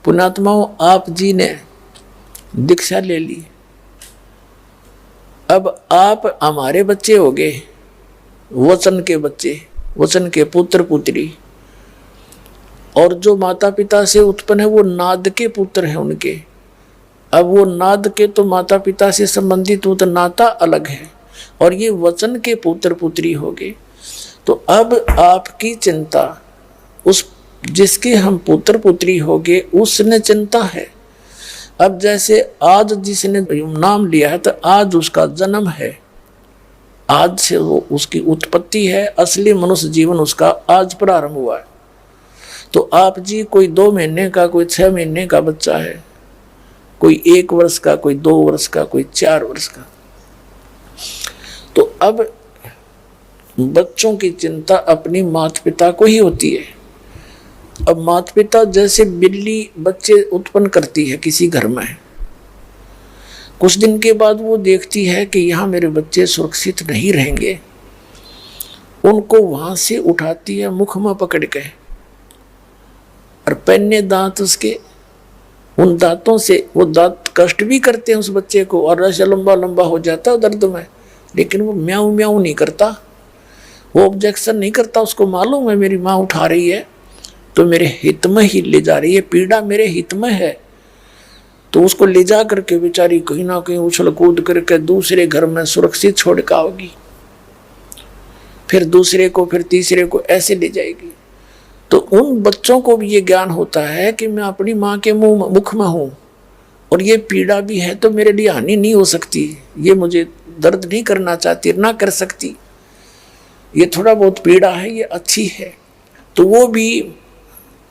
पुण्यात्माओं, आप जी ने दीक्षा ले ली, अब आप हमारे बच्चे हो गए, वचन के बच्चे, वचन के पुत्र पुत्री। और जो माता पिता से उत्पन्न है वो नाद के पुत्र हैं उनके। अब वो नाद के तो माता पिता से संबंधित वो तो नाता अलग है, और ये वचन के पुत्र पुत्री हो गए। तो अब आपकी चिंता उस जिसके हम पुत्र पुत्री हो गए उसने चिंता है। अब जैसे आज जिसने नाम लिया है तो आज उसका जन्म है, आज से वो उसकी उत्पत्ति है, असली मनुष्य जीवन उसका आज प्रारंभ हुआ है। तो आप जी कोई 2 महीने का, कोई 6 महीने का बच्चा है, कोई 1 वर्ष का, कोई 2 वर्ष का, कोई 4 वर्ष का। तो अब बच्चों की चिंता अपनी माता पिता को ही होती है। अब माता पिता जैसे बिल्ली बच्चे उत्पन्न करती है किसी घर में, कुछ दिन के बाद वो देखती है कि यहाँ मेरे बच्चे सुरक्षित नहीं रहेंगे, उनको वहां से उठाती है मुख में पकड़ के, और पहने दांत उसके, उन दांतों से वो दांत कष्ट भी करते हैं उस बच्चे को, और ऐसा लंबा लंबा हो जाता है दर्द में, लेकिन वो म्याऊ म्याऊ नहीं करता, वो ऑब्जेक्शन नहीं करता। उसको मालूम है मेरी माँ उठा रही है तो मेरे हित में ही ले जा रही है, पीड़ा मेरे हित में है। तो उसको ले जा करके बेचारी कहीं ना कहीं उछल कूद करके दूसरे घर में सुरक्षित छोड़ के आओगी, फिर दूसरे को, फिर तीसरे को, ऐसे ले जाएगी। तो उन बच्चों को भी ये ज्ञान होता है कि मैं अपनी माँ के मुख में हूँ, और ये पीड़ा भी है तो मेरे लिए हानि नहीं हो सकती, ये मुझे दर्द नहीं करना चाहती, ना कर सकती, ये थोड़ा बहुत पीड़ा है, ये अच्छी है, तो वो भी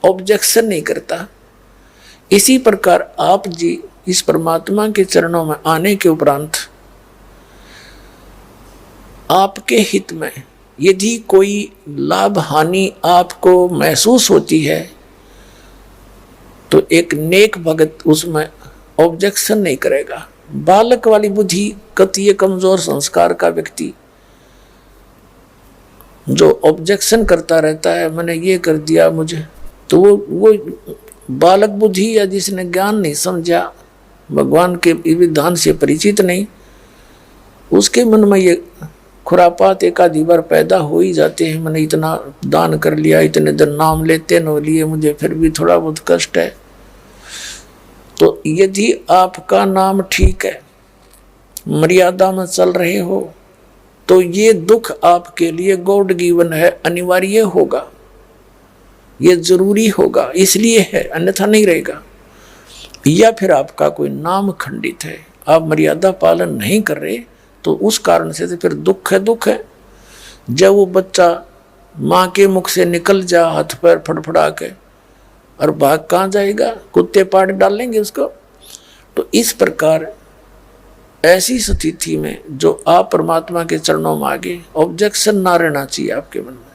ऑब्जेक्शन नहीं करता। इसी प्रकार आप जी इस परमात्मा के चरणों में आने के उपरांत आपके हित में यदि कोई लाभ हानि आपको महसूस होती है तो एक नेक भगत उसमें ऑब्जेक्शन नहीं करेगा। बालक वाली बुद्धि, कतिय कमजोर संस्कार का व्यक्ति जो ऑब्जेक्शन करता रहता है, मैंने ये कर दिया मुझे, तो वो बालक बुद्धि या जिसने ज्ञान नहीं समझा, भगवान के विधान से परिचित नहीं, उसके मन में ये खुरापात एक आधी बार पैदा हो ही जाते हैं। मैंने इतना दान कर लिया, इतने दिन नाम लेते न लिए, मुझे फिर भी थोड़ा बहुत कष्ट है। तो यदि आपका नाम ठीक है, मर्यादा में चल रहे हो, तो ये दुख आपके लिए गॉड गिवन है, अनिवार्य होगा, ये जरूरी होगा, इसलिए है, अन्यथा नहीं रहेगा। या फिर आपका कोई नाम खंडित है, आप मर्यादा पालन नहीं कर रहे, तो उस कारण से तो फिर दुख है, दुख है। जब वो बच्चा माँ के मुख से निकल जा हाथ पैर फड़फड़ा के, और भाग कहाँ जाएगा, कुत्ते पाड़ डालेंगे उसको। तो इस प्रकार ऐसी स्थिति में जो आप परमात्मा के चरणों में आगे, ऑब्जेक्शन ना रहना चाहिए आपके मन में।